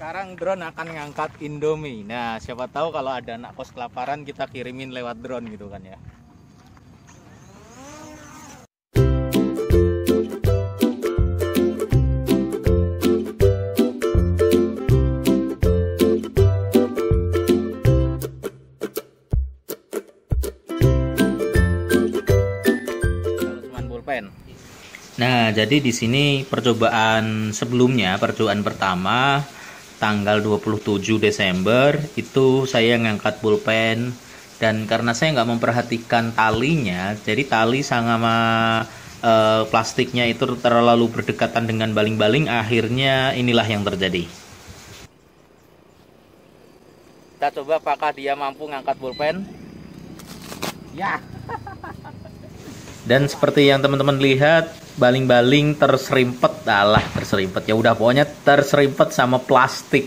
Sekarang drone akan ngangkat Indomie. Nah, siapa tahu kalau ada anak kos kelaparan kita kirimin lewat drone gitu kan ya. Nah, jadi di sini percobaan sebelumnya, percobaan pertama tanggal 27 Desember itu saya ngangkat pulpen, dan karena saya nggak memperhatikan talinya, jadi tali sama plastiknya itu terlalu berdekatan dengan baling-baling, akhirnya inilah yang terjadi. Kita coba apakah dia mampu ngangkat pulpen. Ya. Dan seperti yang teman-teman lihat, baling-baling terserimpet, ya udah pokoknya terserimpet sama plastik.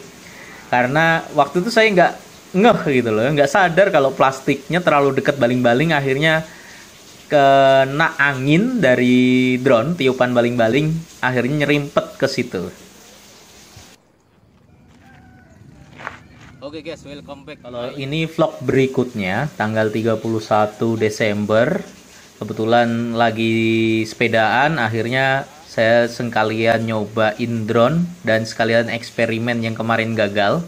Karena waktu itu saya nggak ngeh gitu loh, nggak sadar kalau plastiknya terlalu dekat baling-baling, akhirnya kena angin dari drone, tiupan baling-baling, akhirnya nyerimpet ke situ. Oke guys, welcome back. Kalau ini vlog berikutnya tanggal 31 Desember. Kebetulan lagi sepedaan, akhirnya saya sekalian nyobain drone dan sekalian eksperimen yang kemarin gagal.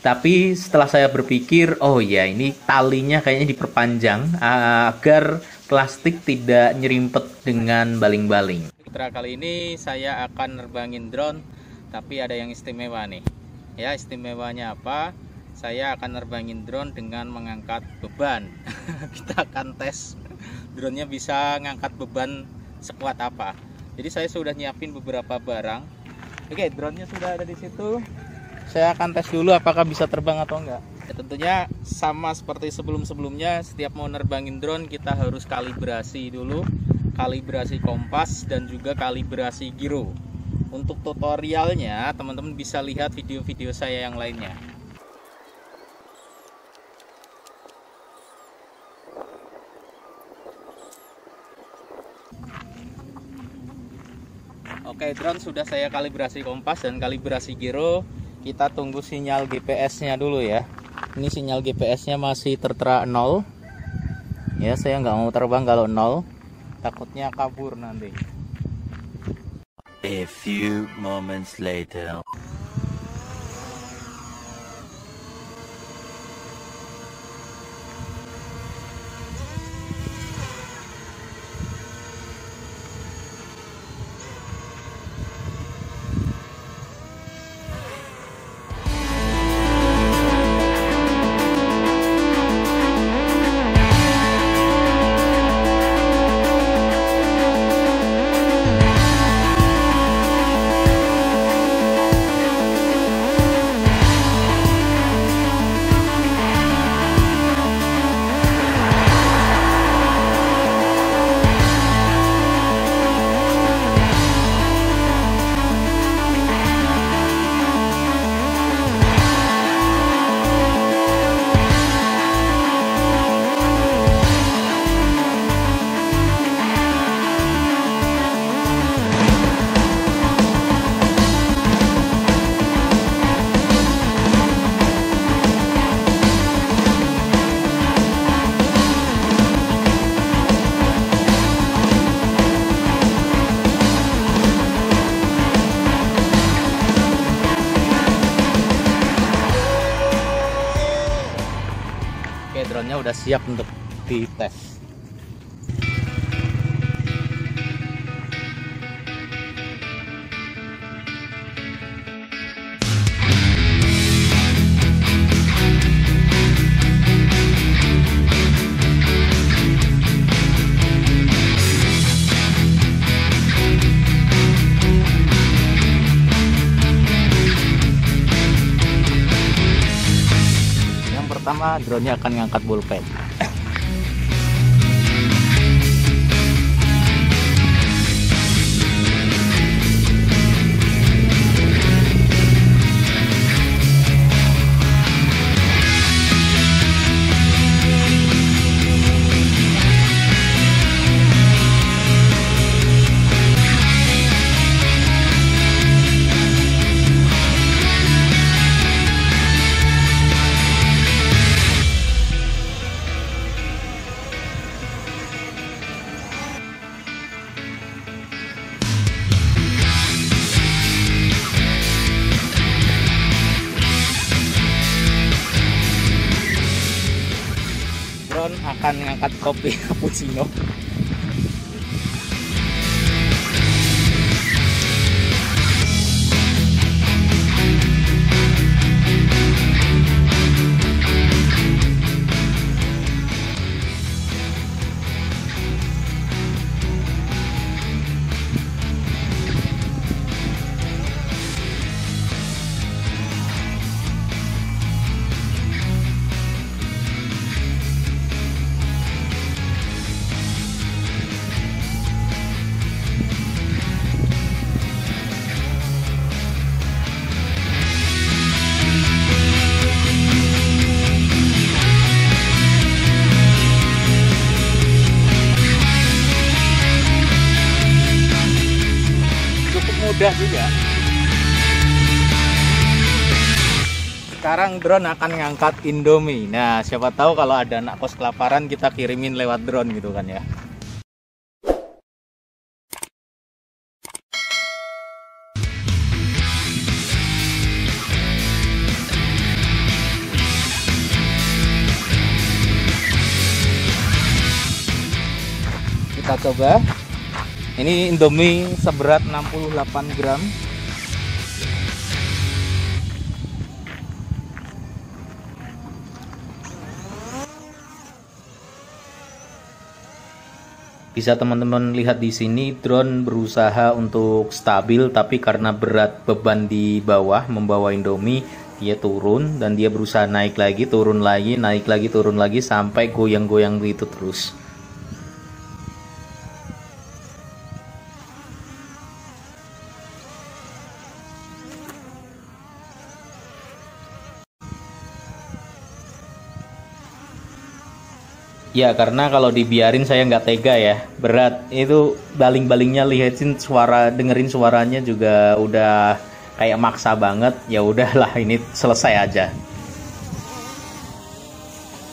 Tapi setelah saya berpikir, oh ya ini talinya kayaknya diperpanjang agar plastik tidak nyerimpet dengan baling-baling. Kali ini saya akan nerbangin drone, tapi ada yang istimewa nih. Ya, istimewanya apa? Saya akan nerbangin drone dengan mengangkat beban. Kita akan tes drone-nya bisa ngangkat beban sekuat apa. Jadi saya sudah nyiapin beberapa barang. Oke, drone-nya sudah ada di situ. Saya akan tes dulu apakah bisa terbang atau enggak. Ya, tentunya sama seperti sebelum-sebelumnya, setiap mau nerbangin drone kita harus kalibrasi dulu, kalibrasi kompas dan juga kalibrasi giro. Untuk tutorialnya teman-teman bisa lihat video-video saya yang lainnya. Oke, drone sudah saya kalibrasi kompas dan kalibrasi giro. Kita tunggu sinyal GPS-nya dulu ya. Ini sinyal GPS-nya masih tertera 0. Ya, saya nggak mau terbang kalau 0. Takutnya kabur nanti. A few moments later. Drone-nya udah siap untuk dites. Pertama, drone-nya akan ngangkat bullpen. ngangkat kopi cappuccino. Mudah juga. Sekarang drone akan ngangkat Indomie. Nah, siapa tahu kalau ada anak kos kelaparan kita kirimin lewat drone gitu kan ya. Kita coba. Ini Indomie seberat 68 gram. Bisa teman-teman lihat di sini drone berusaha untuk stabil, tapi karena berat beban di bawah membawa Indomie, dia turun dan dia berusaha naik lagi, turun lagi, naik lagi, turun lagi sampai goyang-goyang begitu terus. Ya, karena kalau dibiarin saya nggak tega ya, berat. Itu baling-balingnya, lihatin suara, dengerin suaranya juga udah kayak maksa banget. Ya udahlah, ini selesai aja.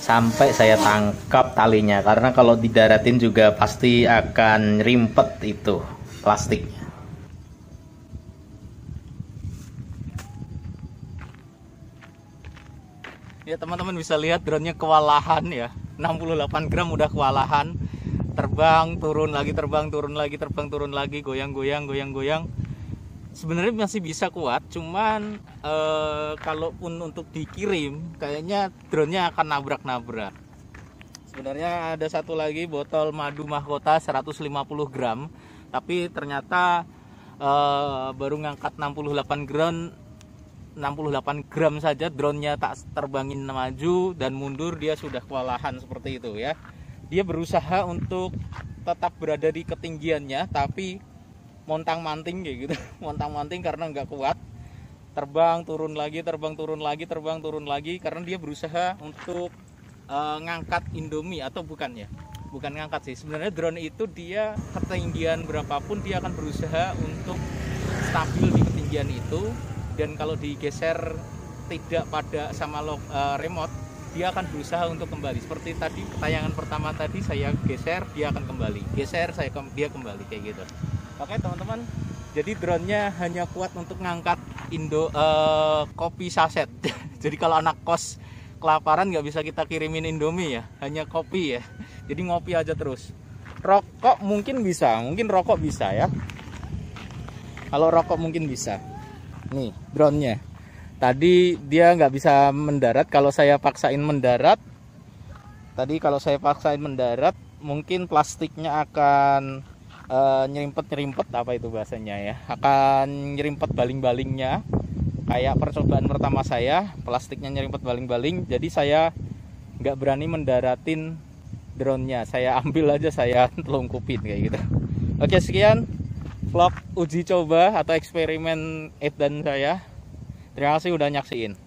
Sampai saya tangkap talinya, karena kalau didaratin juga pasti akan rimpet itu plastiknya. Ya teman-teman bisa lihat drone-nya kewalahan ya. 68 gram udah kewalahan. Terbang, turun lagi, terbang, turun lagi, terbang, turun lagi, goyang-goyang, goyang-goyang. Sebenarnya masih bisa kuat, cuman kalaupun untuk dikirim kayaknya drone-nya akan nabrak-nabrak. Sebenarnya ada satu lagi botol madu mahkota 150 gram, tapi ternyata baru ngangkat 68 gram saja, drone-nya tak terbangin maju dan mundur, dia sudah kewalahan seperti itu ya. Dia berusaha untuk tetap berada di ketinggiannya, tapi montang-manting kayak gitu, montang-manting karena nggak kuat. Terbang turun lagi, terbang turun lagi, terbang turun lagi, karena dia berusaha untuk ngangkat Indomie, atau bukan ya, bukan ngangkat sih. Sebenarnya drone itu dia ketinggian berapapun dia akan berusaha untuk stabil di ketinggian itu. Dan kalau digeser tidak pada sama remote, dia akan berusaha untuk kembali. Seperti tadi tayangan pertama tadi, saya geser, dia akan kembali. Geser, dia kembali kayak gitu. Oke teman-teman, jadi drone-nya hanya kuat untuk ngangkat kopi saset. Jadi kalau anak kos kelaparan nggak bisa kita kirimin Indomie ya, hanya kopi ya. Jadi ngopi aja terus. Rokok mungkin bisa, mungkin rokok bisa ya. Kalau rokok mungkin bisa. Nih drone-nya tadi dia nggak bisa mendarat. Kalau saya paksain mendarat mungkin plastiknya akan nyerimpet apa itu bahasanya ya, akan nyerimpet baling-balingnya. Kayak percobaan pertama saya, plastiknya nyerimpet baling-baling, jadi saya nggak berani mendaratin drone-nya, saya ambil aja, saya telungkupin kayak gitu. Oke, sekian vlog uji coba atau eksperimen Edan saya. Terima kasih udah nyaksiin.